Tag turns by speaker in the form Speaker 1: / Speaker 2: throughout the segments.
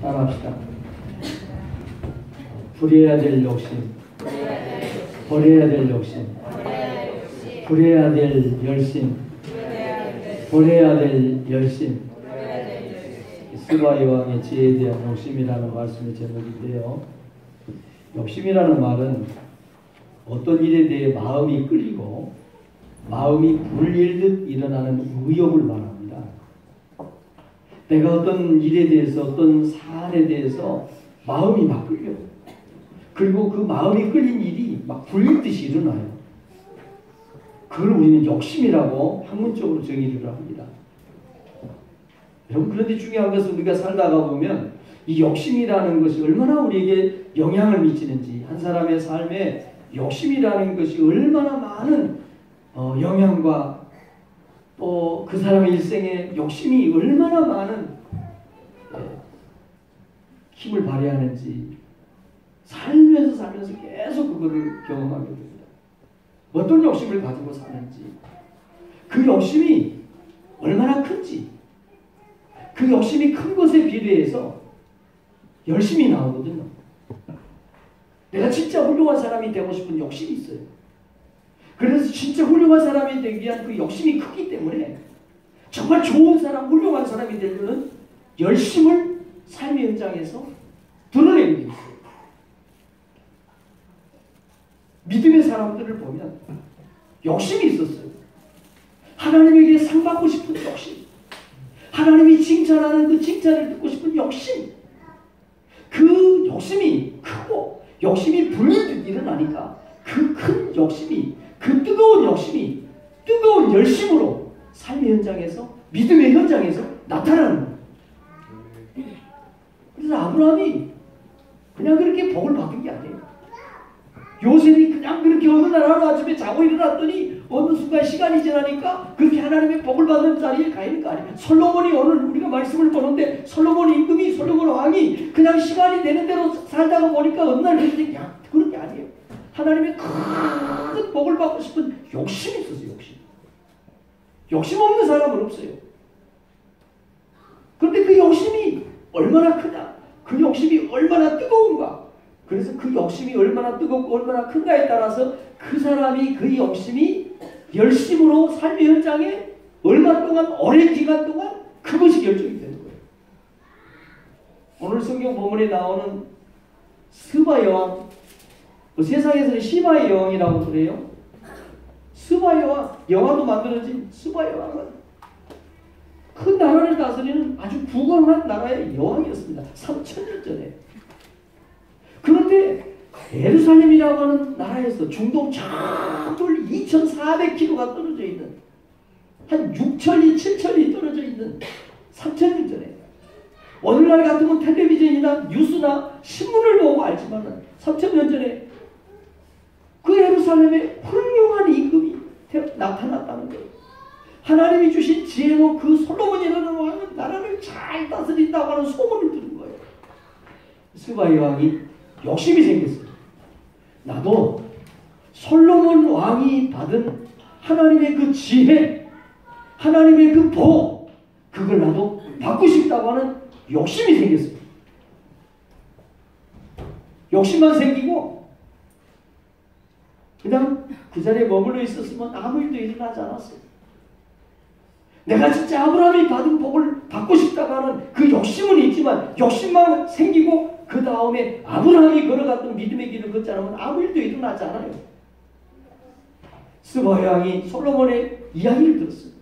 Speaker 1: 따라합시다. 부려야 될 욕심, 버려야 될 욕심, 부려야 될 열심, 버려야 될 열심. 스바 여왕의 지혜에 대한 욕심이라는 말씀의 제목인데요. 욕심이라는 말은 어떤 일에 대해 마음이 끌리고 마음이 불일듯 일어나는 의욕을 말합니다. 내가 어떤 일에 대해서 어떤 사안에 대해서 마음이 막 끌려. 그리고 그 마음이 끌린 일이 막 불일듯이 일어나요. 그걸 우리는 욕심이라고 학문적으로 정의를 합니다. 여러분, 그런데 중요한 것은 우리가 살다가 보면 이 욕심이라는 것이 얼마나 우리에게 영향을 미치는지, 한 사람의 삶에 욕심이라는 것이 얼마나 많은 영향과 또 그 사람의 일생에 욕심이 얼마나 많은 힘을 발휘하는지 살면서 계속 그거를 경험하게 됩니다. 어떤 욕심을 가지고 사는지, 그 욕심이 얼마나 큰지, 그 욕심이 큰 것에 비례해서 열심히 나오거든요. 내가 진짜 훌륭한 사람이 되고 싶은 욕심이 있어요. 그래서 진짜 훌륭한 사람이 되기 위한 그 욕심이 크기 때문에 정말 좋은 사람, 훌륭한 사람이 되려는 열심을 삶의 현장에서 드러내게 돼 있어요. 믿음의 사람들을 보면 욕심이 있었어요. 하나님에게 상 받고 싶은 욕심, 하나님이 칭찬하는 그 칭찬을 듣고 싶은 욕심, 그 욕심이 크고 욕심이 불일듯 일어나니까 그 큰 욕심이, 그 뜨거운 욕심이 뜨거운 열심으로 삶의 현장에서, 믿음의 현장에서 나타나는 거예요. 그래서 아브라함이 그냥 그렇게 복을 받은 게 아니에요. 요셉이 그냥 그렇게 어느 날 하루아침에 자고 일어났더니 어느 순간 시간이 지나니까 그렇게 하나님의 복을 받는 자리에 가 있는 거 아니에요. 솔로몬이 오늘 우리가 말씀을 보는데 솔로몬 임금이, 솔로몬 왕이 그냥 시간이 되는 대로 살다가 보니까 어느 날 그랬더니 그런 게 아니에요. 하나님의 큰 복을 받고 싶은 욕심이 있었어요. 욕심 없는 사람은 없어요. 그런데 그 욕심이 얼마나 크냐, 그 욕심이 얼마나 뜨거운가, 그래서 그 욕심이 얼마나 뜨겁고 얼마나 큰가에 따라서 그 사람이, 그 욕심이 열심으로 삶의 현장에 얼마 동안, 오랜 기간 동안 그것이 결정이 되는 거예요. 오늘 성경 본문에 나오는 스바 여왕, 세상에서는 시바의 여왕이라고 그래요. 스바 여왕, 영화도 만들어진 스바 여왕은 큰 나라를 다스리는 아주 부강한 나라의 여왕이었습니다. 3000년 전에. 그런데 예루살렘이라고 하는 나라에서 중동 저 멀리 2400km가 떨어져 있는, 한 6천리, 7천리 떨어져 있는 3000년 전에, 오늘날 같으면 텔레비전이나 뉴스나 신문을 보고 알지만 3000년 전에 그 예루살렘에 훌륭한 임금이 나타났다는 거예요. 하나님이 주신 지혜로 그 솔로몬이라는 왕은 나라를 잘 다스린다고 하는 소문을 들은 거예요. 스바 여왕이 욕심이 생겼어요. 나도 솔로몬 왕이 받은 하나님의 그 지혜, 하나님의 그 복, 그걸 나도 받고 싶다고 하는 욕심이 생겼어요. 욕심만 생기고 그냥 그 자리에 머물러 있었으면 아무 일도 일어나지 않았어요. 내가 진짜 아브라함이 받은 복을 받고 싶다고 하는 그 욕심은 있지만 욕심만 생기고 그 다음에 아브라함이 걸어갔던 믿음의 길을 걷지 않으면 아무 일도 일어나지 않아요. 스바 여왕이 솔로몬의 이야기를 들었어요.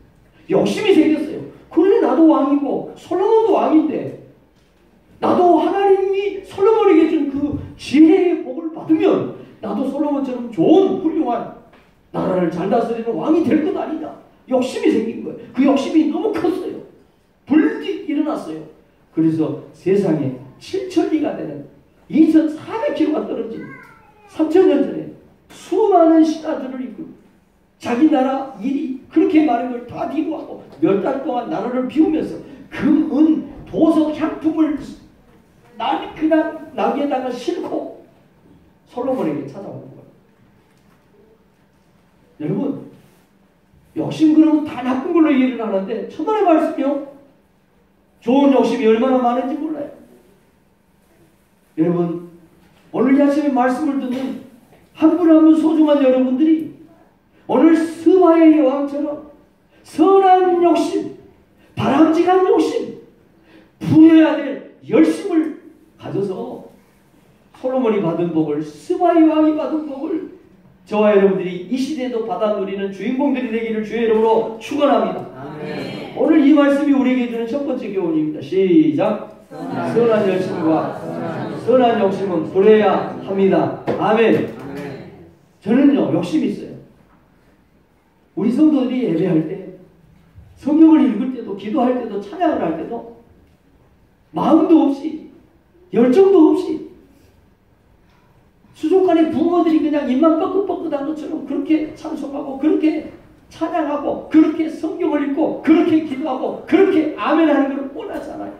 Speaker 1: 욕심이 생겼어요. 그래, 나도 왕이고 솔로몬도 왕인데 나도 하나님이 솔로몬에게 준 그 지혜의 복을 받으면 나도 솔로몬처럼 좋은 훌륭한 나라를 잘 다스리는 왕이 될 것 아니냐. 욕심이 생긴 거예요. 그 욕심이 너무 컸어요. 불빛 일어났어요. 그래서 세상에 7천리가 되는 2400km가 떨어진 3000년 전에 수많은 신하들을 이끌고 자기 나라 일이 그렇게 많은 걸 다 뒤로하고 몇 달 동안 나라를 비우면서 금, 은, 보석, 향품을 그냥 나귀에다가 싣고 솔로몬에게 찾아오는 거예요. 여러분, 욕심 그러면 다 나쁜 걸로 이해를 하는데 천만의 말씀이요. 좋은 욕심이 얼마나 많은지 몰라요. 여러분, 오늘 이 아침에 말씀을 듣는 한 분 한 분 소중한 여러분들이 오늘 스바의 왕처럼 선한 욕심, 바람직한 욕심, 부여해야 될 열심을 가져서 솔로몬이 받은 복을, 스바의 왕이 받은 복을 저와 여러분들이 이 시대에도 받아 누리는 주인공들이 되기를 주의 이름으로 축원합니다.
Speaker 2: 아멘.
Speaker 1: 오늘 이 말씀이 우리에게 주는 첫 번째 교훈입니다. 시작. 선한 열심과 선한 욕심은 버려야 합니다. 아멘. 저는요, 욕심이 있어요. 우리 성도들이 예배할 때, 성경을 읽을 때도, 기도할 때도, 찬양을 할 때도 마음도 없이, 열정도 없이 수족관의 붕어들이 그냥 입만 뻐긋뻐긋한 것처럼 그렇게 찬송하고, 그렇게 찬양하고, 그렇게 성경을 읽고, 그렇게 기도하고, 그렇게 아멘 하는 걸 원하잖아요.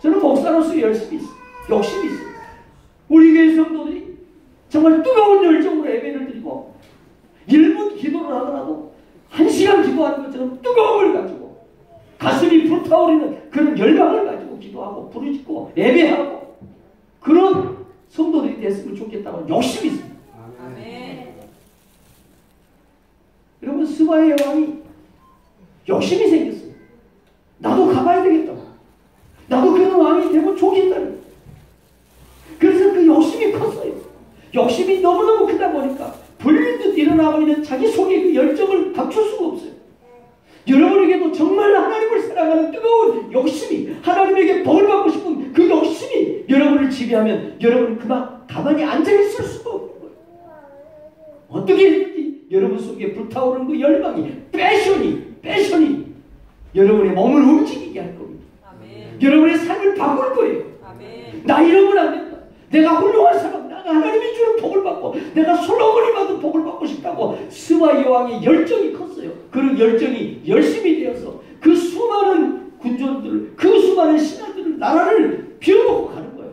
Speaker 1: 저는 목사로서 열심히 있어요. 욕심이 있어요. 우리 교회 성도들이 정말 뜨거운 열정으로 예배를 드리고 1분 기도를 하더라도 1시간 기도하는 것처럼 뜨거움을 가지고 가슴이 불타오르는 그런 열망을 가지고 기도하고 부르짖고 예배하고 그런 성도들이 됐으면 좋겠다고 욕심이 있습니다.
Speaker 2: 아멘.
Speaker 1: 여러분, 스바의 왕이 욕심이 생겼어요. 나도 가봐야 되겠다. 나도 그런 왕이 되고 좋겠다. 그래서 그 욕심이 컸어요. 욕심이 너무너무 크다 보니까 불현듯 일어나고 있는 자기 속의 그 열정을 감출 수가 없어요. 여러분에게도 정말 하나님을 사랑하는 뜨거운 욕심이, 하나님에게 복을 받고 싶은 그 욕심이 여러분을 지배하면 여러분은 그만 가만히 앉아있을 수가 없는 거예요. 어떻게 했는지 여러분 속에 불타오르는 그 열망이, 패션이 여러분의 몸을 움직이게 할 겁니다.
Speaker 2: 아멘.
Speaker 1: 여러분의 삶을 바꿀 거예요.
Speaker 2: 아멘.
Speaker 1: 나 이러면 안 된다. 내가 훌륭한 사람, 내가 하나님이 주는 복을 받고, 내가 솔로몬이 받은 복을 받고 싶다고 스바의 왕의 열정이 컸어요. 그 열정이 열심히 되어서 그 수많은 군전들을, 그 수많은 신하들을, 나라를 비워놓고 가는 거예요.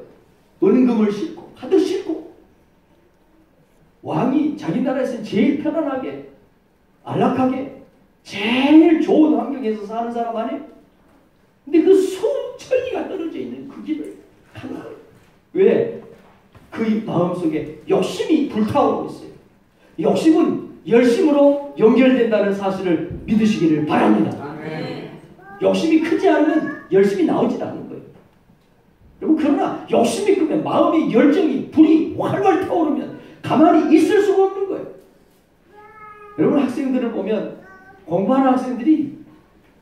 Speaker 1: 은금을 싣고, 가득 싣고. 왕이 자기 나라에서 제일 편안하게, 안락하게, 제일 좋은 환경에서 사는 사람 아니에요? 근데 그 천리가 떨어져 있는 그 길을 가는 거예요. 왜? 그 마음속에 욕심이 불타오르고 있어요. 욕심은 열심으로 연결된다는 사실을 믿으시기를 바랍니다.
Speaker 2: 아멘.
Speaker 1: 욕심이 크지 않으면 열심이 나오지 않는 거예요. 여러분, 그러나 욕심이 크면 마음의 열정이, 불이 활활 타오르면 가만히 있을 수가 없는 거예요. 여러분, 학생들을 보면 공부하는 학생들이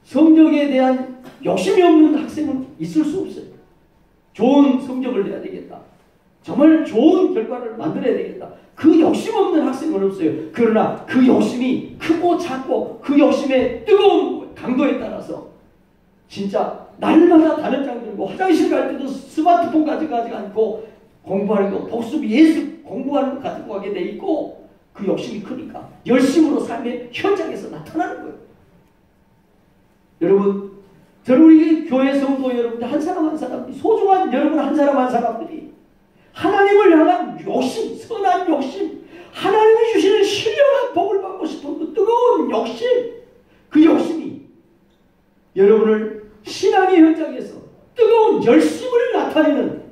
Speaker 1: 성적에 대한 욕심이 없는 학생은 있을 수 없어요. 좋은 성적을 내야 되겠다. 정말 좋은 결과를 만들어야 되겠다. 그 욕심 없는 학생은 없어요. 그러나 그 욕심이 크고 작고 그 욕심의 뜨거운 강도에 따라서 진짜 날마다 다른 장 들고 화장실 갈 때도 스마트폰 가져가지 않고 공부하는 거, 복습, 예습 공부하는 거 가지고 가게 돼 있고 그 욕심이 크니까 열심으로 삶의 현장에서 나타나는 거예요. 여러분, 저는 우리 교회 성도 여러분들 한 사람 한 사람들이, 소중한 여러분 한 사람 한 사람들이 하나님을 향한 욕심, 선한 욕심, 하나님이 주시는 신령한 복을 받고 싶은 그 뜨거운 욕심, 그 욕심이 여러분을 신앙의 현장에서 뜨거운 열심을 나타내는,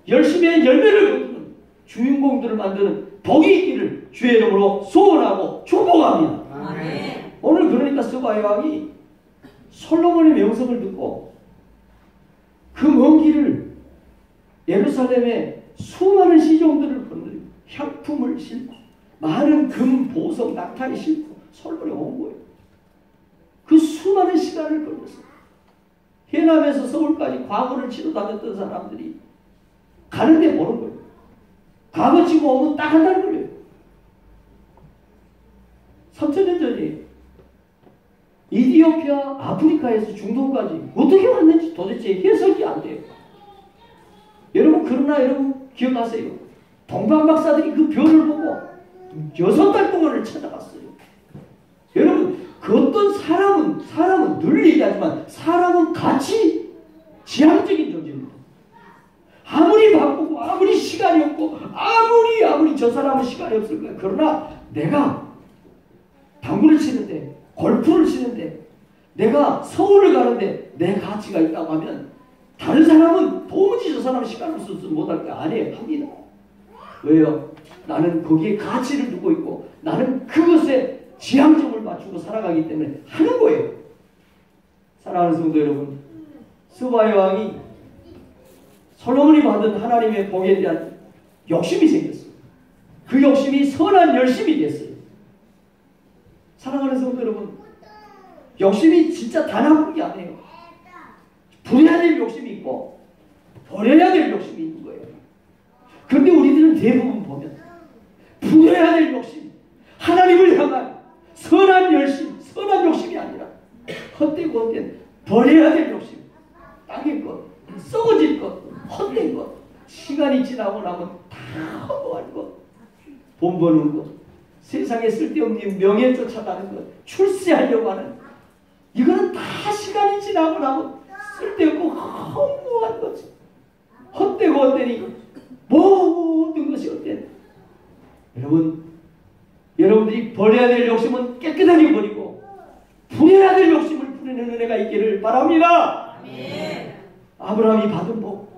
Speaker 1: 열심의 열매를 거두는 주인공들을 만드는 복이 있기를 주의 이름으로 소원하고 축복합니다.
Speaker 2: 아멘.
Speaker 1: 오늘 그러니까 스바의 왕이 솔로몬의 명성을 듣고 그 먼 길을 예루살렘에 수많은 시종들을 건드리고 향품을 싣고 많은 금, 보석, 낙타를 싣고 솔로몬이 온 거예요. 그 수많은 시간을 걸렸어요. 해남에서 서울까지 과거를 치러 다녔던 사람들이 가는데 모르는 거예요. 과거 치고 오면 딱 한 달 걸려요. 3,000년 전이에요. 이디오피아, 아프리카에서 중동까지 어떻게 왔는지 도대체 해석이 안 돼요. 여러분, 그러나 여러분 기억하세요. 동방 박사들이 그 별을 보고 6달 동안을 찾아갔어요. 여러분, 그 어떤 사람은 늘 얘기하지만 사람은 같이 지향적인 존재입니다. 아무리 바쁘고 아무리 시간이 없고 아무리 저 사람은 시간이 없을 거야. 그러나 내가 당구를 치는데, 골프를 치는데, 내가 서울을 가는데 내 가치가 있다고 하면 다른 사람은 도무지 저 사람 시간을 써서 못할 거 아니에요. 합니다. 왜요? 나는 거기에 가치를 두고 있고 나는 그것에 지향점을 맞추고 살아가기 때문에 하는 거예요. 사랑하는 성도 여러분, 스바의 왕이 솔로몬이 받은 하나님의 복에 대한 욕심이 생겼어요. 그 욕심이 선한 열심이 됐어요. 사랑하는 성도 여러분, 욕심이 진짜 다 나쁜 게 아니에요. 부려야 될 욕심이 있고 버려야 될 욕심이 있는 거예요. 그런데 우리들은 대부분 보면 부려야 될 욕심, 하나님을 향한 선한 열심, 선한 욕심이 아니라 헛되고 헛된 버려야 될 욕심, 땅의 것, 썩어질 것, 헛된 것, 시간이 지나고 나면 다 허무한 것, 돈 버는 것, 세상에 쓸데없는 명예 쫓아가는 것, 출세하려고 하는, 이거는 다 시간이 지나고 나면 쓸데없고 허무한 거지. 헛되고 헛되니 모든 것이 헛된. 여러분들이 버려야 될 욕심은 깨끗하게 버리고 부려야 될 욕심을 부리는 은혜가 있기를 바랍니다.
Speaker 2: 아멘.
Speaker 1: 아브라함이 받은 복,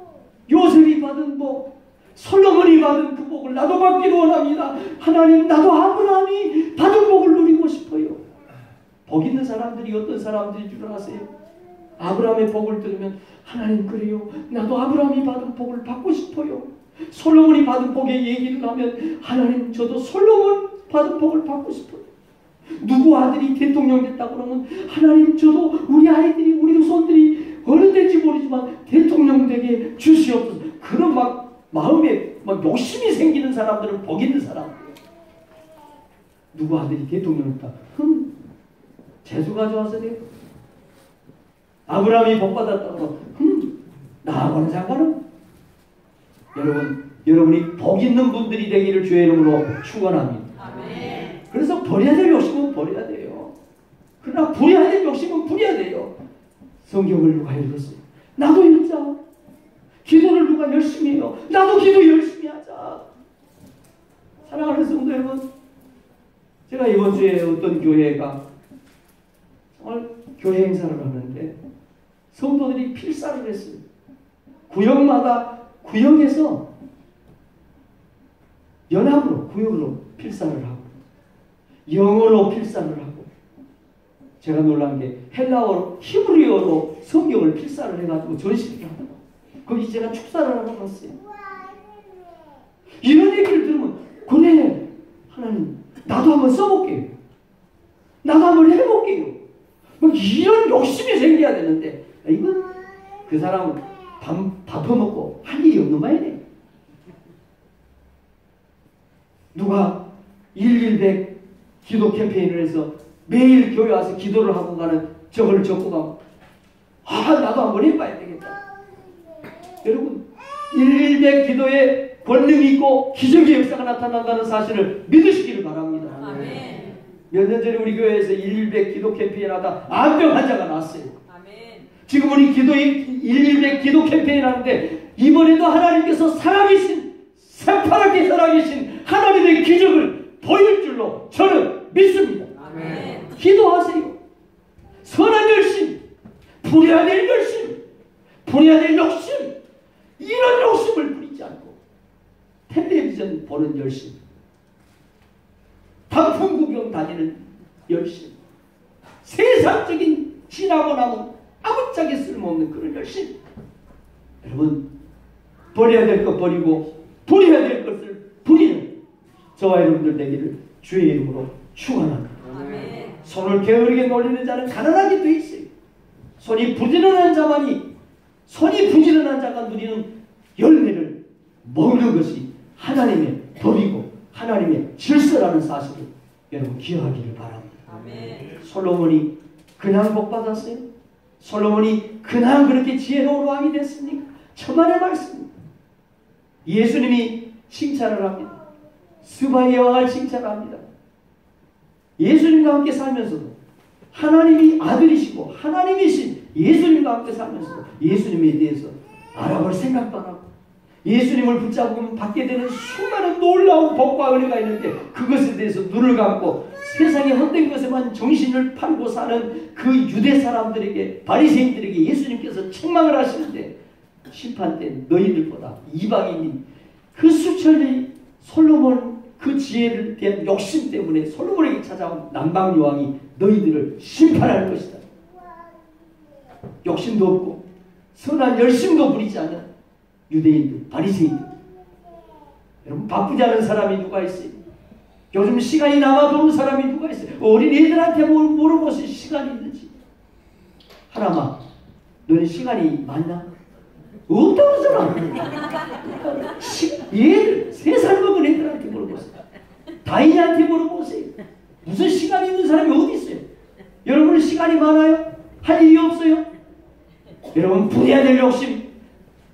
Speaker 1: 요셉이 받은 복, 솔로몬이 받은 그 복을 나도 받기를 원합니다. 하나님, 나도 아브라함이 받은 복을 누리고 싶어요. 복 있는 사람들이 어떤 사람들인 줄 아세요? 아브라함의 복을 들으면 하나님, 그래요, 나도 아브라함이 받은 복을 받고 싶어요. 솔로몬이 받은 복의 얘기를 하면 하나님, 저도 솔로몬 받은 복을 받고 싶어요. 누구 아들이 대통령 됐다고 그러면 하나님, 저도 우리 아이들이, 우리 후손들이 어느 때인지 모르지만 대통령 되게 주시옵소서. 그런 마음에 욕심이 생기는 사람들은 복 있는 사람들이에요. 누구 아들이 대통령 됐다. 재수 가져와서 돼요. 아브라함이 복 받았다고 나하고는 상관은. 여러분이 복 있는 분들이 되기를 주의 이름으로 축원합니다.
Speaker 2: 아멘.
Speaker 1: 그래서 버려야 될 욕심은 버려야 돼요. 그러나 부려야 될 욕심은 부려야 돼요. 성경을 누가 읽었어요? 나도 읽자. 기도를 누가 열심히 해요? 나도 기도 열심히 하자. 사랑하는 성도 여러분, 제가 이번 주에 어떤 교회가 정말 교회 행사를 하는데 성도들이 필사를 했어요. 구역에서 연합으로, 구역으로 필사를 하고 영어로 필사를 하고, 제가 놀란 게 헬라어로, 히브리어로 성경을 필사를 해가지고 전시를 하더라고요. 거기 제가 축사를 하러 갔어요. 이런 얘기를 들으면 그래, 하나님, 나도 한번 써볼게요. 나도 한번 해볼게요. 이런 욕심이 생겨야 되는데, 이건 그 사람은 밥 퍼먹고 할 일이 없는 말이네. 누가 11100 기도 캠페인을 해서 매일 교회 와서 기도를 하고 가는 저걸 적고 가면 나도 한번 해봐야 되겠다. 여러분, 11100 기도에 권능이 있고 기적의 역사가 나타난다는 사실을 믿으시기를 바랍니다.
Speaker 2: 아멘.
Speaker 1: 몇 년 전에 우리 교회에서 11100 기도 캠페인 하다 암병 환자가 났어요.
Speaker 2: 아멘.
Speaker 1: 지금 우리 11100 기도 캠페인 하는데 이번에도 하나님께서 살아계신, 새파랗게 살아계신 하나님의 기적을 보일 줄로 저는 믿습니다.
Speaker 2: 아멘.
Speaker 1: 기도하세요. 선한 열심, 부려야 될 열심, 부려야 될 욕심, 이런 욕심을 부리지 않고 텔레비전 보는 열심, 단풍 구경 다니는 열심, 세상적인 지나고 나면 아무짝에 쓸모없는 그런 열심. 여러분, 버려야 될 것 버리고 부려야 될 것을 부리는 저와 여러분들 되기를 주의 이름으로 축원합니다.
Speaker 2: 아멘.
Speaker 1: 손을 게으르게 놀리는 자는 가난하게 돼 있어요. 손이 부지런한 자가 누리는 열매를 먹는 것이 하나님의 법이고 하나님의 질서라는 사실을 여러분 기억하기를 바랍니다.
Speaker 2: 아멘.
Speaker 1: 솔로몬이 그냥 복 받았어요? 솔로몬이 그냥 그렇게 지혜로운 왕이 됐습니까? 천만의 말씀입니다. 예수님이 칭찬을 합니다. 스바의 왕을 칭찬합니다. 예수님과 함께 살면서도 하나님이 아들이시고 하나님이신 예수님과 함께 살면서도 예수님에 대해서 알아볼 생각도 안 하고 예수님을 붙잡으면 받게 되는 수많은 놀라운 복과 은혜가 있는데 그것에 대해서 눈을 감고 세상의 헛된 것에만 정신을 팔고 사는 그 유대 사람들에게, 바리새인들에게 예수님께서 책망을 하시는데 심판 때 너희들보다 이방인인 그 수천의 솔로몬 그 지혜를 대한 욕심 때문에 솔로몬에게 찾아온 남방 여왕이 너희들을 심판할 것이다. 욕심도 없고 선한 열심도 부리지 않은 유대인들, 바리새인들. 여러분 바쁘지 않은 사람이 누가 있어요? 요즘 시간이 남아도는 사람이 누가 있어요? 어린애들한테 물어보실 시간이 있는지. 하나마, 너는 시간이 많나? 없다고 그러잖아. 얘들 3살 먹은 애들한테 물어보세요. 다인이한테 물어보세요. 무슨 시간이 있는 사람이 어디 있어요? 여러분은 시간이 많아요? 할 일이 없어요? 여러분 부려야 될 욕심,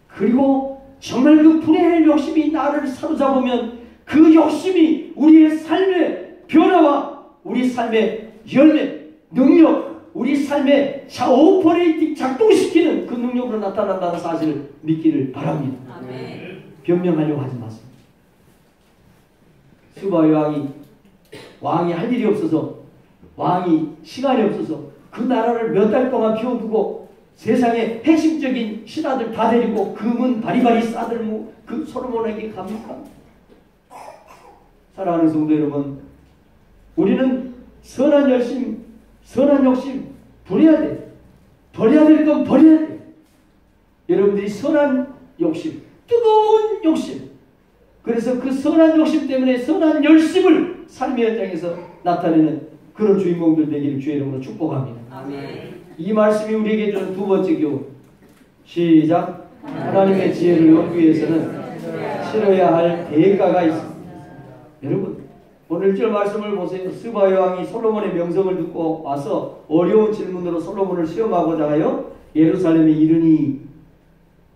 Speaker 1: 그리고 정말 그 부려야 할 욕심이 나를 사로잡으면 그 욕심이 우리의 삶의 변화와 우리 삶의 열매, 능력, 우리 삶의 오퍼레이팅 작동시키는 그 능력으로 나타난다는 사실을 믿기를 바랍니다.
Speaker 2: 아멘.
Speaker 1: 변명하려고 하지 마세요. 스바 왕이 할 일이 없어서, 왕이 시간이 없어서 그 나라를 몇 달 동안 비워두고 세상의 핵심적인 신하들 다 데리고 금은 바리바리 싸들고 그 솔로몬에게 갑니까? 사랑하는 성도 여러분, 우리는 선한 열심, 선한 욕심 버려야 돼. 버려야 될 건 버려야 돼. 여러분들이 선한 욕심, 뜨거운 욕심, 그래서 그 선한 욕심 때문에 선한 열심을 삶의 현장에서 나타내는 그런 주인공들 되기를 주의 이름으로 축복합니다.
Speaker 2: 아멘.
Speaker 1: 이 말씀이 우리에게 주는 두 번째 교훈. 시작. 하나님의 지혜를 얻기 위해서는 치러야 할 대가가 있습니다. 여러분 오늘 1절 말씀을 보세요. 스바 여왕이 솔로몬의 명성을 듣고 와서 어려운 질문으로 솔로몬을 시험하고자 하여 예루살렘에 이르니,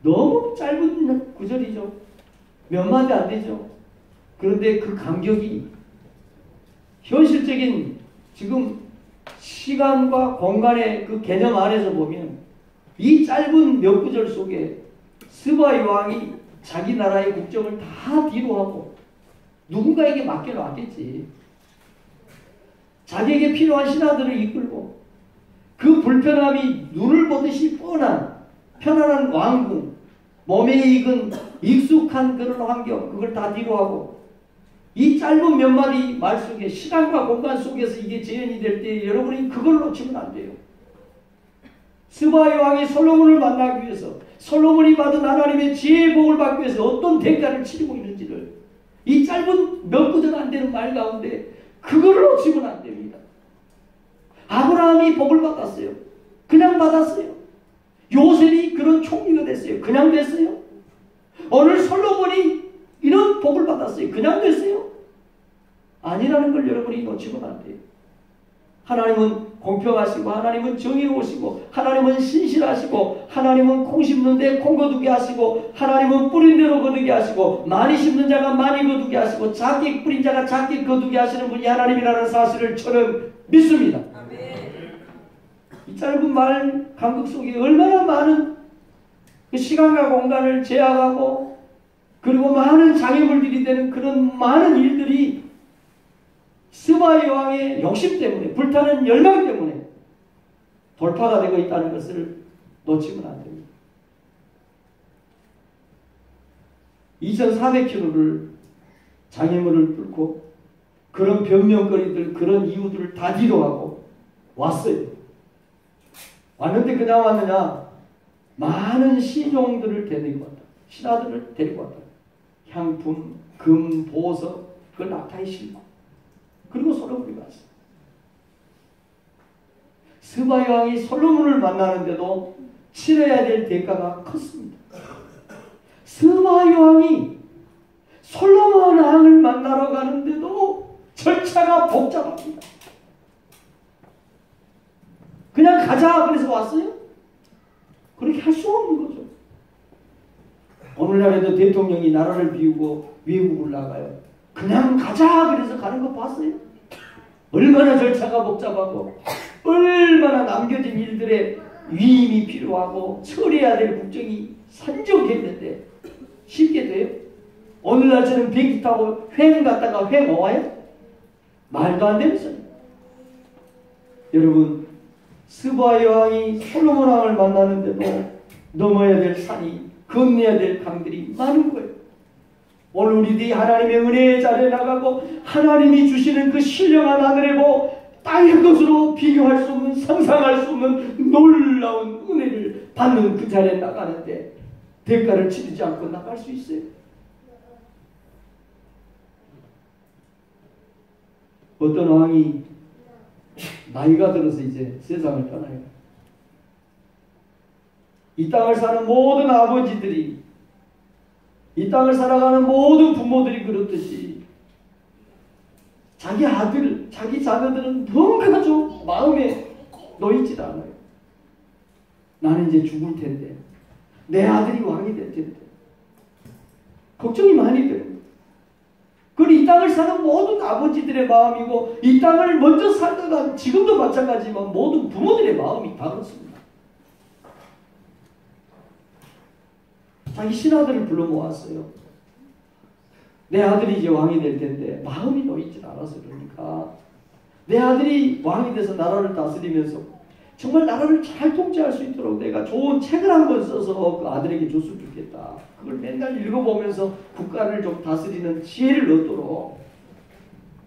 Speaker 1: 너무 짧은 구절이죠. 몇 마디 안 되죠. 그런데 그 간격이 현실적인 지금 시간과 공간의 그 개념 안에서 보면 이 짧은 몇 구절 속에 스바 여왕이 자기 나라의 국정을 다 뒤로 하고 누군가에게 맡겨놨겠지. 자기에게 필요한 신하들을 이끌고 그 불편함이 눈을 보듯이 뻔한 편안한 왕궁, 몸에 익은 익숙한 그런 환경, 그걸 다 뒤로 하고 이 짧은 몇 마디 말 속에 시간과 공간 속에서 이게 재현이 될 때 여러분이 그걸 놓치면 안 돼요. 스바 여왕이 솔로몬을 만나기 위해서, 솔로몬이 받은 하나님의 지혜의 복을 받기 위해서 어떤 대가를 치르고 있는지를 이 짧은 몇 구절 안 되는 말 가운데 그걸 놓치면 안 됩니다. 아브라함이 복을 받았어요. 그냥 받았어요. 요셉이 그런 총리가 됐어요. 그냥 됐어요. 오늘 솔로몬이 이런 복을 받았어요. 그냥 됐어요. 아니라는 걸 여러분이 놓치면 안 돼요. 하나님은 공평하시고, 하나님은 정의로우시고, 하나님은 신실하시고, 하나님은 콩 심는데 콩 거두게 하시고, 하나님은 뿌린 대로 거두게 하시고, 많이 심는 자가 많이 거두게 하시고, 작게 뿌린 자가 작게 거두게 하시는 분이 하나님이라는 사실을 저는 믿습니다. 이 짧은 말 간격 속에 얼마나 많은 그 시간과 공간을 제약하고, 그리고 많은 장애물들이 되는 그런 많은 일들이 스바 여왕의 욕심 때문에, 불타는 열망 때문에 돌파가 되고 있다는 것을 놓치면 안 됩니다. 2400km를 장애물을 뚫고 그런 변명거리들, 그런 이유들을 다 뒤로 하고 왔어요. 왔는데 그냥 왔느냐? 많은 신용들을 데리고 왔다. 신하들을 데리고 왔다. 향품, 금, 보석, 그걸 낙타에 싣고 그리고 솔로몬이 왔어요. 스바 여왕이 솔로몬을 만나는데도 치러야 될 대가가 컸습니다. 스바 여왕이 솔로몬 왕을 만나러 가는데도 절차가 복잡합니다. 그냥 가자 그래서 왔어요? 그렇게 할 수 없는 거죠. 오늘날에도 대통령이 나라를 비우고 외국을 나가요. 그냥 가자 그래서 가는 거 봤어요? 얼마나 절차가 복잡하고, 얼마나 남겨진 일들의 위임이 필요하고 처리해야 될 국정이 산적했는데 쉽게 돼요? 오늘날처럼 비행기 타고 횡 갔다가 횡 와요? 말도 안 되는 소리. 여러분, 스바 여왕이 솔로몬 왕을 만나는데도 넘어야 될 산이 건너야 될 강들이 많은 거예요. 오늘 우리들이 하나님의 은혜의 자리에 나가고 하나님이 주시는 그 신령한 하늘의 복, 땅의 것으로 비교할 수 없는, 상상할 수 없는 놀라운 은혜를 받는 그 자리에 나가는데 대가를 치르지 않고 나갈 수 있어요. 어떤 왕이 나이가 들어서 이제 세상을 떠나요. 이 땅을 사는 모든 아버지들이, 이 땅을 살아가는 모든 부모들이 그렇듯이 자기 아들, 자기 자녀들은 뭔가 좀 마음에 놓이질 않아요. 나는 이제 죽을 텐데, 내 아들이 왕이 될 텐데 걱정이 많이 돼요. 그리고 이 땅을 사는 모든 아버지들의 마음이고, 이 땅을 먼저 살다가 지금도 마찬가지지만 모든 부모들의 마음이 다 그렇습니다. 자기 신하들을 불러 모았어요. 내 아들이 이제 왕이 될 텐데 마음이 놓이질 않아서 그러니까 내 아들이 왕이 돼서 나라를 다스리면서 정말 나라를 잘 통치할 수 있도록 내가 좋은 책을 한 권 써서 그 아들에게 줬으면 좋겠다. 그걸 맨날 읽어보면서 국가를 좀 다스리는 지혜를 얻도록,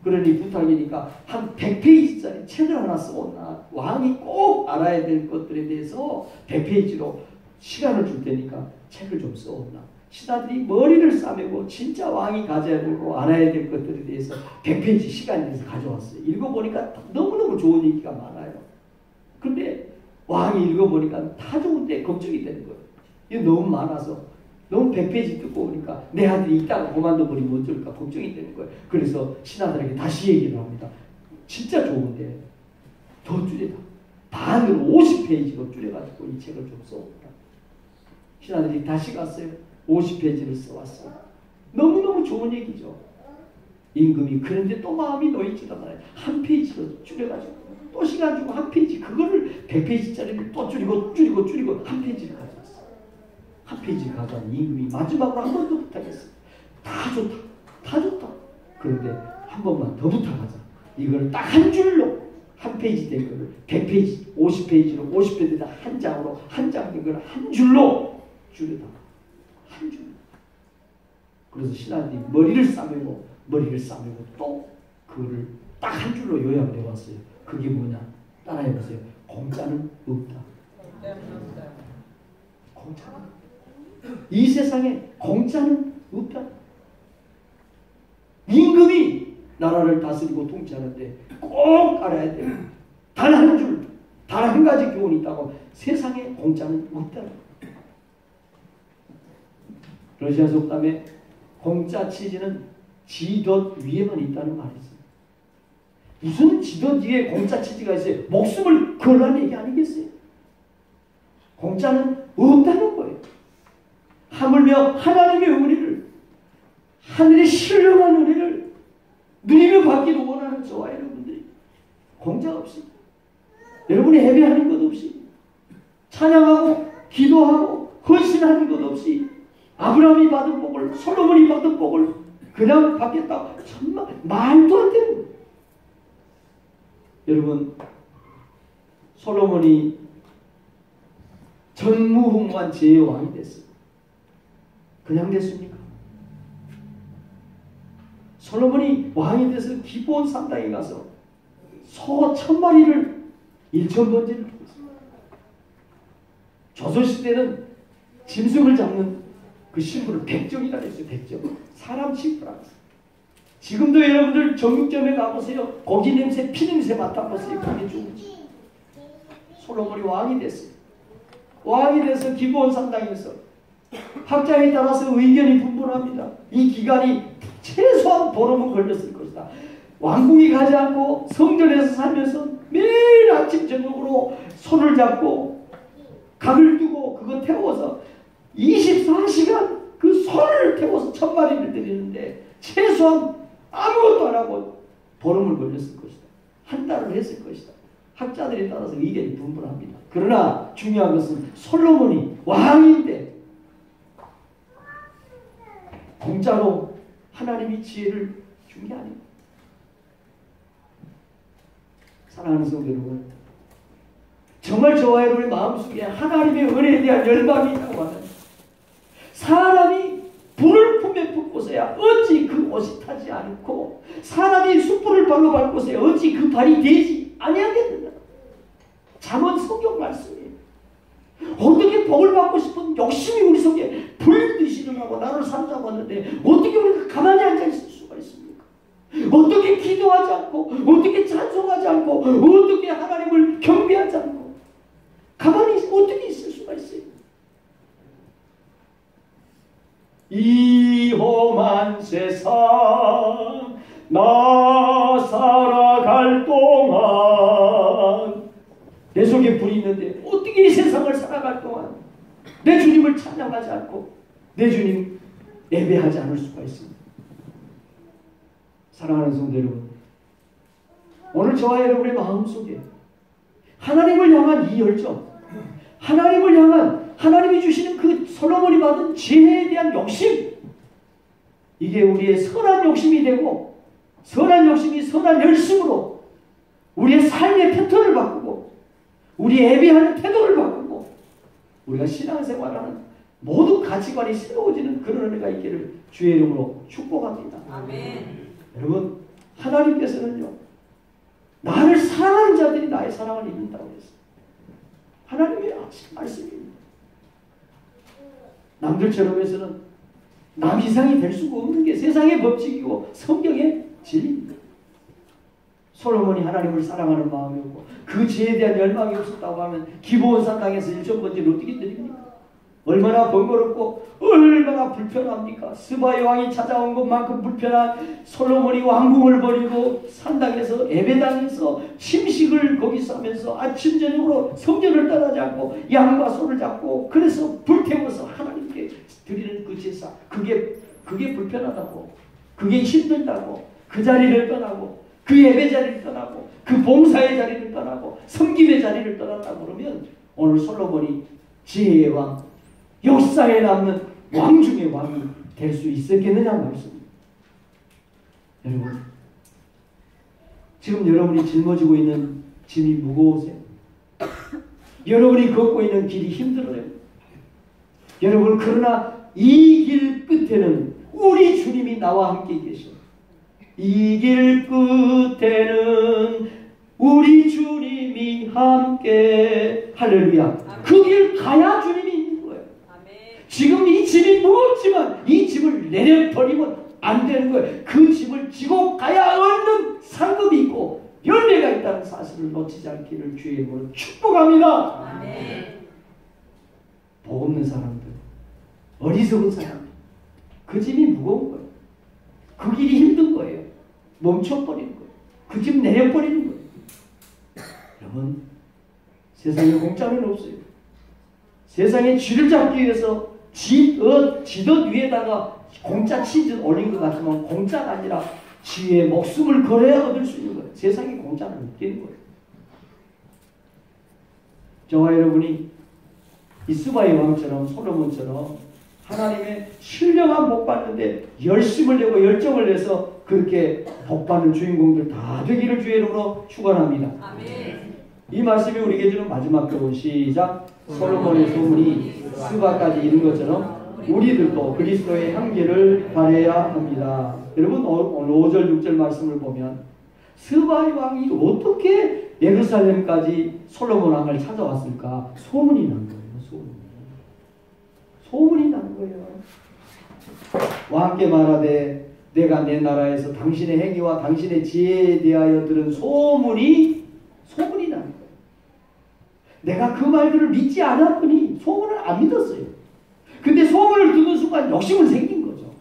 Speaker 1: 그러니 부탁이니까 한 100페이지짜리 책을 하나 써온나. 왕이 꼭 알아야 될 것들에 대해서 100페이지로 시간을 줄 테니까 책을 좀 써온나. 신하들이 머리를 싸매고 진짜 왕이 가져야 되고 알아야 될 것들에 대해서 100페이지 시간이 내서 가져왔어요. 읽어보니까 너무너무 좋은 얘기가 많아요. 근데 왕이 읽어보니까 다 좋은데 걱정이 되는 거예요. 이거 너무 많아서, 너무 100페이지 뜯고 오니까 내 아들이 이따가 그만둬버리면 어쩔까 걱정이 되는 거예요. 그래서 신하들에게 다시 얘기를 합니다. 진짜 좋은데 더 줄여다. 반으로 50페이지로 줄여가지고 이 책을 좀 써옵니다. 신하들이 다시 갔어요. 50페이지를 써왔어요. 너무너무 좋은 얘기죠. 임금이 그런데 또 마음이 놓이지도 않아요. 한 페이지로 줄여가지고 또 시간 주고 한 페이지, 그거를 100페이지짜리를 또 줄이고 한 페이지를 가져왔어요. 한 페이지를 가져온 임금이 마지막으로 한 번 더 부탁했어요. 다 좋다. 그런데 한 번만 더 부탁하자. 이걸 딱 한 줄로, 한 페이지 된 거를 100페이지, 50페이지로, 50페이지에다 한 장으로, 한 장 된 걸 한 줄로 줄여다. 한 줄. 그래서 신하들이 머리를 싸매고 또 그거를 딱 한 줄로 요약을 해왔어요. 그게 뭐냐? 따라해보세요. 공짜는 없다. 공짜는, 이 세상에 공짜는 없다. 임금이 나라를 다스리고 통치하는데 꼭 알아야 돼요. 단 한 줄, 단 한 가지 교훈이 있다고. 세상에 공짜는 없다. 러시아 속담에 공짜 치즈는 지덧 위에만 있다는 말이 있어요. 무슨 지덧 위에 공짜 치즈가 있어요? 목숨을 걸라는 얘기 아니겠어요? 공짜는 없다는 거예요. 하물며 하나님의 은혜를, 하늘의 신령한 은혜를 누리며 받기를 원하는 저와 여러분들이 공짜 없이, 여러분이 예배하는 것 없이, 찬양하고 기도하고 헌신하는 것 없이, 아브라함이 받은 복을, 솔로몬이 받은 복을 그냥 받겠다. 정말 말도 안 되는 거예요. 여러분, 솔로몬이 전무후무한 제의 왕이 됐어요. 그냥 됐습니까? 솔로몬이 왕이 돼서 기브온 산당에 가서 소 1000마리를 1000번째를 죽였습니다. 조선시대는 짐승을 잡는 그 신부를 백정이라 했어요. 백정. 사람 취급을 했어요. 지금도 여러분들 정육점에 가보세요. 고기 냄새, 피 냄새 맡아보세요. 그게 좋은지. 솔로몬이 왕이 됐어요. 왕이 돼서 기브온 산당에서 학자에 따라서 의견이 분분합니다. 이 기간이 최소한 보름은 걸렸을 것이다. 왕궁이 가지 않고 성전에서 살면서 매일 아침 저녁으로 손을 잡고 각을 두고 그거 태워서 24시간 그 소를 태워서 1000마리를 드리는데 최소한 아무것도 안 하고 보름을 걸렸을 것이다. 한 달을 했을 것이다. 학자들에 따라서 의견이 분분합니다. 그러나 중요한 것은 솔로몬이 왕인데 공짜로 하나님이 지혜를 준 게 아닙니다. 사랑하는 성도 여러분, 정말 저와 여러분의 마음속에 하나님의 은혜에 대한 열망이 있다고 하면 사람이 불을 품에 품고서야 어찌 그 옷이 타지 않고 사람이 숯불을 발로 밟고서야 어찌 그 발이 되지 아니하겠느냐. 잠언 성경 말씀이에요. 어떻게 복을 받고 싶은 욕심이 우리 속에 불듯이 일어나고 나를 삼잡았는데 어떻게 우리가 가만히 앉아있을 수가 있습니까? 어떻게 기도하지 않고 어떻게 찬송하지 않고 어떻게 하나님을 경배하지 않고 가만히 어떻게 있을 수가 있어요? 이 험한 세상 나 살아갈 동안 내 속에 불이 있는데 어떻게 이 세상을 살아갈 동안 내 주님을 찬양하지 않고 내 주님 예배하지 않을 수가 있습니다. 사랑하는 성도 여러분, 오늘 저와 여러분의 마음속에 하나님을 향한 이 열정, 하나님을 향한 하나님이 주시는 그 솔로몬이 받은 지혜에 대한 욕심, 이게 우리의 선한 욕심이 되고 선한 욕심이 선한 열심으로 우리의 삶의 패턴을 바꾸고 우리 예배하는 태도를 바꾸고 우리가 신앙생활하는 모든 가치관이 새로워지는 그런 은혜가 있기를 주의 이름으로 축복합니다.
Speaker 2: 아멘.
Speaker 1: 여러분, 하나님께서는요, 나를 사랑하는 자들이 나의 사랑을 입는다고 했어요. 하나님의 말씀입니다. 남들처럼 해서는 남 이상이 될 수가 없는 게 세상의 법칙이고 성경의 진리입니다. 솔로몬이 하나님을 사랑하는 마음이었고 그 지혜에 대한 열망이 없었다고 하면 기브온 땅에서 일천번째를 어떻게 드립니까? 얼마나 번거롭고 얼마나 불편합니까? 스바의 왕이 찾아온 것만큼 불편한 솔로몬이 왕궁을 버리고 산당에서 예배당에서 침식을 거기서 하면서 아침 저녁으로 성전을 떠나지 않고 양과 소를 잡고 그래서 불태워서 하나님께 드리는 그 제사, 그게 불편하다고, 그게 힘들다고, 그 자리를 떠나고 그 예배 자리를 떠나고 그 봉사의 자리를 떠나고 섬김의 자리를 떠났다고 그러면 오늘 솔로몬이 지혜의 왕, 역사에 남는 왕 중의 왕이 될 수 있었겠느냐 말씀입니다. 여러분, 지금 여러분이 짊어지고 있는 짐이 무거우세요? 여러분이 걷고 있는 길이 힘들어요? 여러분, 그러나 이 길 끝에는 우리 주님이 나와 함께 계셔. 이 길 끝에는 우리 주님이 함께, 할렐루야. 그 길 가야 주님이 있는 거예요. 지금 이 짐이 무겁지만 이 짐을 내려버리면 안 되는 거예요. 그 짐을 지고 가야 얻는 상급이 있고 열매가 있다는 사실을 놓치지 않기를 주의 이름으로 축복합니다. 복 없는 사람들, 어리석은 사람들, 그 짐이 무거운 거예요. 그 길이 힘든 거예요. 멈춰버리는 거예요. 그 짐 내려버리는 거예요. 여러분, 세상에 공짜는 없어요. 세상에 쥐를 잡기 위해서 지덧 위에다가 공짜 치즈 올린 것 같지만 공짜가 아니라 쥐의 목숨을 걸어야 얻을 수 있는 거예요. 세상에 공짜는 없는 거예요. 저와 여러분이 이스바의 왕처럼 솔로몬처럼 하나님의 신령한 복 받는데 열심을 내고 열정을 내서 그렇게 복 받는 주인공들 다 되기를 주의 이름으로 축원합니다.
Speaker 2: 아멘.
Speaker 1: 이 말씀이 우리에게 주는 마지막 교훈, 시작. 솔로몬의 소문이 스바까지 이른 것처럼 우리들도 그리스도의 향기를 발해야 합니다. 여러분, 오늘 5절 6절 말씀을 보면 스바의 왕이 어떻게 예루살렘까지 솔로몬 왕을 찾아왔을까? 소문이 난 거예요. 소문이 난 거예요. 왕께 말하되 내가 내 나라에서 당신의 행위와 당신의 지혜에 대하여 들은 소문이 난 거예요. 내가 그 말들을 믿지 않았더니 소문을 안 믿었어요. 근데 소문을 듣는 순간 욕심은 생긴 거죠.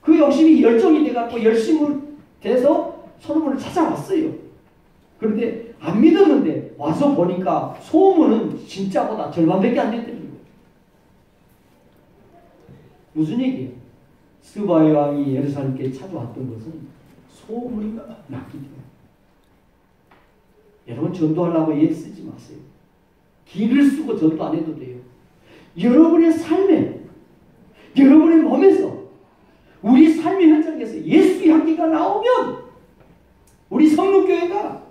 Speaker 1: 그 욕심이 열정이 돼갖고 열심을 돼서 솔로몬을 찾아왔어요. 그런데 안 믿었는데 와서 보니까 소문은 진짜보다 절반밖에 안 됐더니 거예요. 무슨 얘기예요? 스바의 왕이 예루살렘께 찾아왔던 것은 소문이 났기 때문에. 여러분, 전도하려고 애 쓰지 마세요. 길을 쓰고 전도 안 해도 돼요. 여러분의 삶에, 여러분의 몸에서, 우리 삶의 현장에서 예수의 향기가 나오면, 우리 성록교회가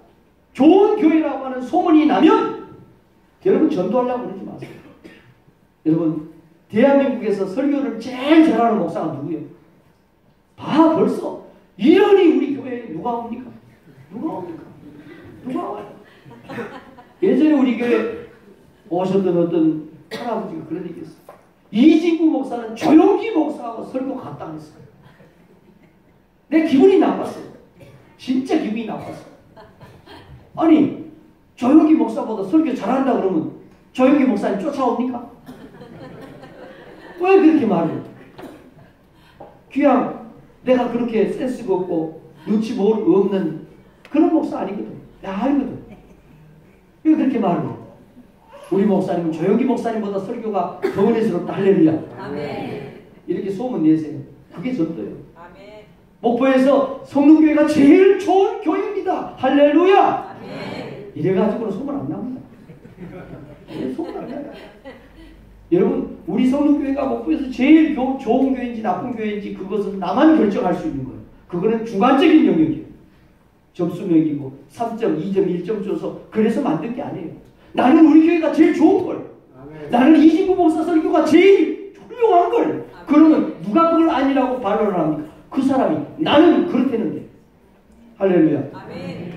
Speaker 1: 좋은 교회라고 하는 소문이 나면 여러분 전도하려고 그러지 마세요. 여러분, 대한민국에서 설교를 제일 잘하는 목사가 누구예요? 봐, 벌써 이러니 우리 교회에 누가 옵니까? 누가 옵니까? 누가 와요? 예전에 우리 교회 오셨던 어떤 할아버지가 그런 얘기 했어요. 이진구 목사는 조용기 목사하고 설교 같다 했어요. 내 기분이 나빴어요. 진짜 기분이 나빴어요. 아니, 조용기 목사보다 설교 잘한다 그러면 조용기 목사님 쫓아옵니까? 왜 그렇게 말해요? 그냥 내가 그렇게 센스가 없고 눈치 없는 그런 목사 아니거든. 내가 알거든. 왜 그렇게 말해요? 우리 목사님은 조용기 목사님보다 설교가 더 은혜스럽다. 할렐루야.
Speaker 2: 아멘.
Speaker 1: 이렇게 소문 내세요. 그게 전도예요.
Speaker 2: 아멘.
Speaker 1: 목포에서 성능교회가 제일 좋은 교회입니다. 할렐루야.
Speaker 2: 아멘.
Speaker 1: 이래가지고는 소문 안 납니다. 소문 안 나요. 여러분, 우리 성능교회가 목포에서 제일 좋은 교회인지 나쁜 교회인지 그것은 나만 결정할 수 있는 거예요. 그거는 주관적인 영역이에요. 점수 매기고 3점, 2점, 1점 줘서 그래서 만든 게 아니에요. 나는 우리 교회가 제일 좋은 걸. 아멘. 나는 이진구 목사 설교가 제일 훌륭한 걸. 아멘. 그러면 누가 그걸 아니라고 반론을 합니까? 그 사람이. 나는 그렇다는데. 할렐루야. 아멘.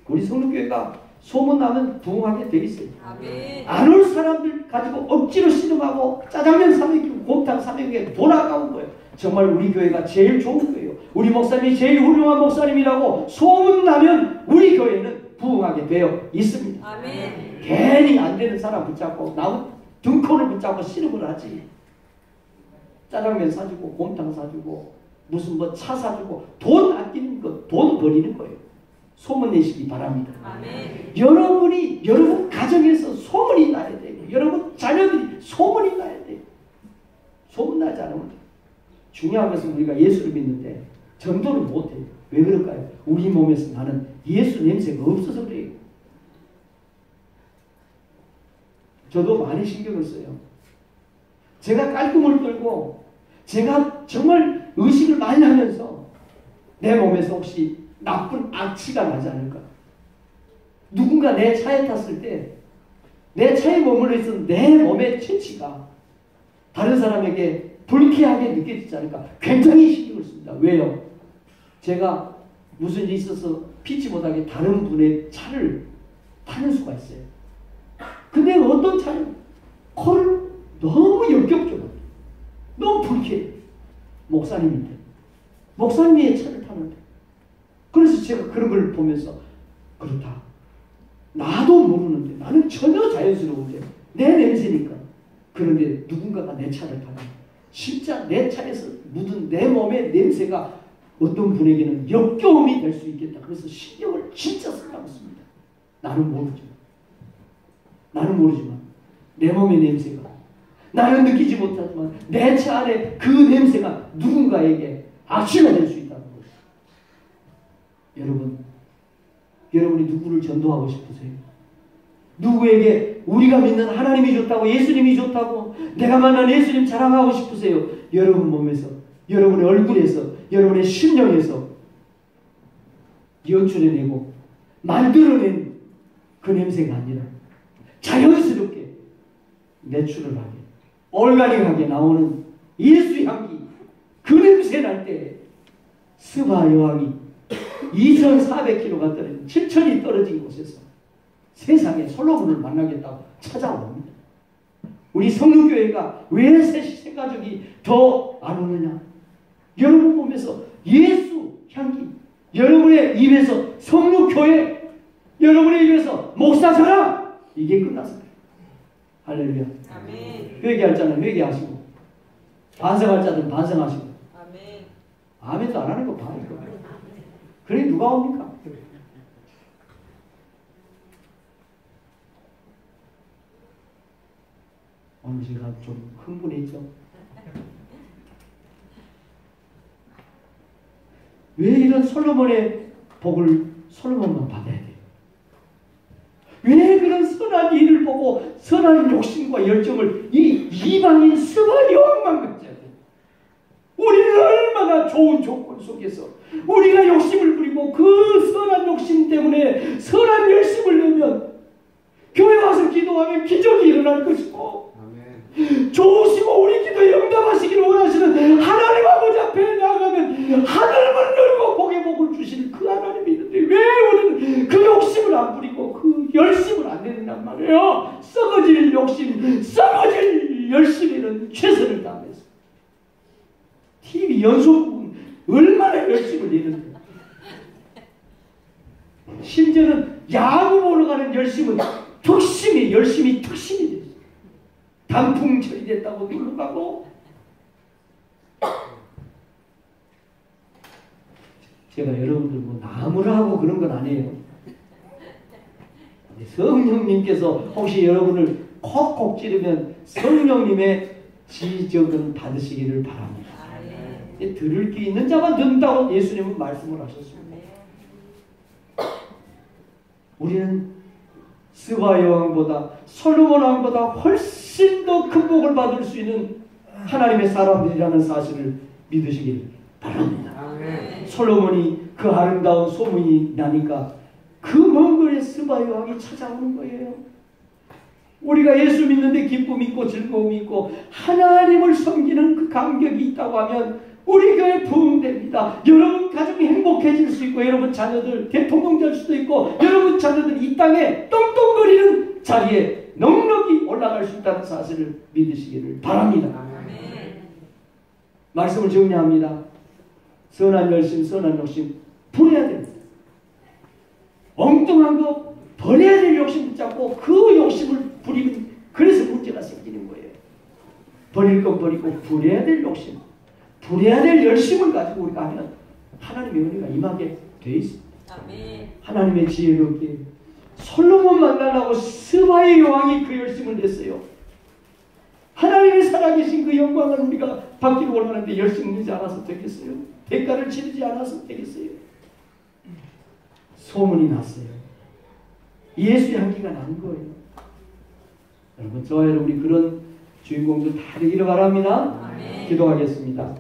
Speaker 1: 우리 성능교회가 소문나면 부흥하게 돼 있어요. 안 올 사람들 가지고 억지로 씨름하고 짜장면 사먹이고 곰탕 사먹이고 돈 아까운 거예요. 정말 우리 교회가 제일 좋은 거예요. 우리 목사님이 제일 훌륭한 목사님이라고 소문나면 우리 교회는 부흥하게 되어 있습니다. 아멘. 괜히 안 되는 사람 붙잡고 나무 등코를 붙잡고 씨름을 하지. 짜장면 사주고 곰탕 사주고 무슨 뭐 차 사주고 돈 아끼는 거, 돈 버리는 거예요. 소문내시기 바랍니다. 아멘. 여러분 가정에서 소문이 나야 돼요. 여러분 자녀들이 소문이 나야 돼요. 소문나지 않으면 중요한 것은 우리가 예수를 믿는데 전도를 못해요. 왜 그럴까요? 우리 몸에서 나는 예수 냄새가 없어서 그래요. 저도 많이 신경을 써요. 제가 깔끔을 떨고 제가 정말 의식을 많이 하면서 내 몸에서 혹시 나쁜 악취가 나지 않을까? 누군가 내 차에 탔을 때 내 차에 머물러 있던 내 몸의 체취가 다른 사람에게 불쾌하게 느껴지지 않을까? 굉장히 신경을 씁니다. 왜요? 제가 무슨 일이 있어서 피치 못하게 다른 분의 차를 타는 수가 있어요. 근데 어떤 차는 코를 너무 역겹죠. 너무 불쾌해. 목사님인데. 목사님의 차를 타는데. 그래서 제가 그런 걸 보면서 그렇다. 나도 모르는데 나는 전혀 자연스러운데 내 냄새니까. 그런데 누군가가 내 차를 타면 진짜 내 차에서 묻은 내 몸의 냄새가 어떤 분에게는 역겨움이 될 수 있겠다. 그래서 신경을 진짜 쓰라고 씁니다. 나는 모르지만 내 몸의 냄새가 나는 느끼지 못하지만 내 차 안에 그 냄새가 누군가에게 악취가 될 수 있다는 거예요. 여러분이 누구를 전도하고 싶으세요? 누구에게 우리가 믿는 하나님이 좋다고 예수님이 좋다고 내가 만난 예수님 자랑하고 싶으세요? 여러분 몸에서 여러분의 얼굴에서 여러분의 심령에서 연출해내고 만들어낸 그 냄새가 아니라 자연스럽게 내추럴하게 올가닉하게 나오는 예수 향기 그 냄새 날 때 스바 여왕이 2400km가 떨어진 7000이 떨어진 곳에서 세상에 솔로몬을 만나겠다고 찾아옵니다. 우리 성령교회가 왜 새가족이 더 안 오느냐? 여러분 보면서 예수 향기 여러분의 입에서 성령교회 여러분의 입에서 목사 자랑 이게 끝났습니다. 할렐루야. 아멘. 회개할 자는 회개하시고 반성할 자는 반성하시고 아멘. 아멘도 안 하는 거 봐. 이거. 그래 누가 옵니까? 오늘 제가 좀 흥분했죠. 왜 이런 솔로몬의 복을 솔로몬만 받아야 돼요? 왜 그런 선한 일을 보고 선한 욕심과 열정을 이 이방인 스바 여왕만 갖지 않아요? 우리는 얼마나 좋은 조건 속에서 우리가 욕심을 부리고 그 선한 욕심 때문에 선한 열심을 내면 교회 와서 기도하면 기적이 일어날 것이고 아멘. 좋으시고 우리 말씀은 하나님 아버지 앞에 나가면 하늘을 열고 복의 복을 주시는 그 하나님이 있는데 왜 우리는 그 욕심을 안 부리고 그 열심을 안 내는단 말이에요. 썩어질 욕심, 썩어질 열심에는 최선을 다하면서 TV 연속은 얼마나 열심을 내는데, 심지어는 야구 보러 가는 열심은 열심이 특심이 됐어요. 단풍 처리됐다고 놀러 가고. 제가 여러분들 뭐 나무라 하고 그런 건 아니에요. 성령님께서 혹시 여러분을 콕콕 찌르면 성령님의 지적은 받으시기를 바랍니다. 들을 게 있는 자만 듣는다고 예수님은 말씀을 하셨습니다. 우리는 스바 여왕보다 솔로몬 왕보다 훨씬 더 큰 복을 받을 수 있는 하나님의 사람들이라는 사실을 믿으시길 바랍니다. 솔로몬이 그 아름다운 소문이 나니까 그 먼 거리에 스바 여왕이 찾아오는 거예요. 우리가 예수 믿는데 기쁨 있고 즐거움 있고 하나님을 섬기는 그 감격이 있다고 하면 우리 교회 부흥됩니다. 여러분 가정이 행복해질 수 있고 여러분 자녀들 대통령 될 수도 있고 여러분 자녀들 이 땅에 떵떵거리는 자리에 넉넉히 올라갈 수 있다는 사실을 믿으시기를 바랍니다. 말씀을 정리합니다. 선한 열심, 선한 욕심 버려야 됩니다. 엉뚱한 거 버려야 될 욕심 붙잡고 그 욕심을 부리면 그래서 문제가 생기는 거예요. 버릴 건 버리고 부려야 될 욕심, 부려야 될 열심을 가지고 우리가 하면 하나님의 은혜가 임하게 돼 있습니다. 하나님의 지혜를 얻게. 솔로몬 만나려고 스바의 여왕이 그 열심을 냈어요. 하나님의 살아계신 그 영광을 우리가 받기를 원하는데 열심을 내지 않아서 되겠어요? 대가를 치르지 않아서 되겠어요? 소문이 났어요. 예수의 향기가 난 거예요. 여러분, 저와 여러분이 그런 주인공들 다 되기를 바랍니다. 기도하겠습니다.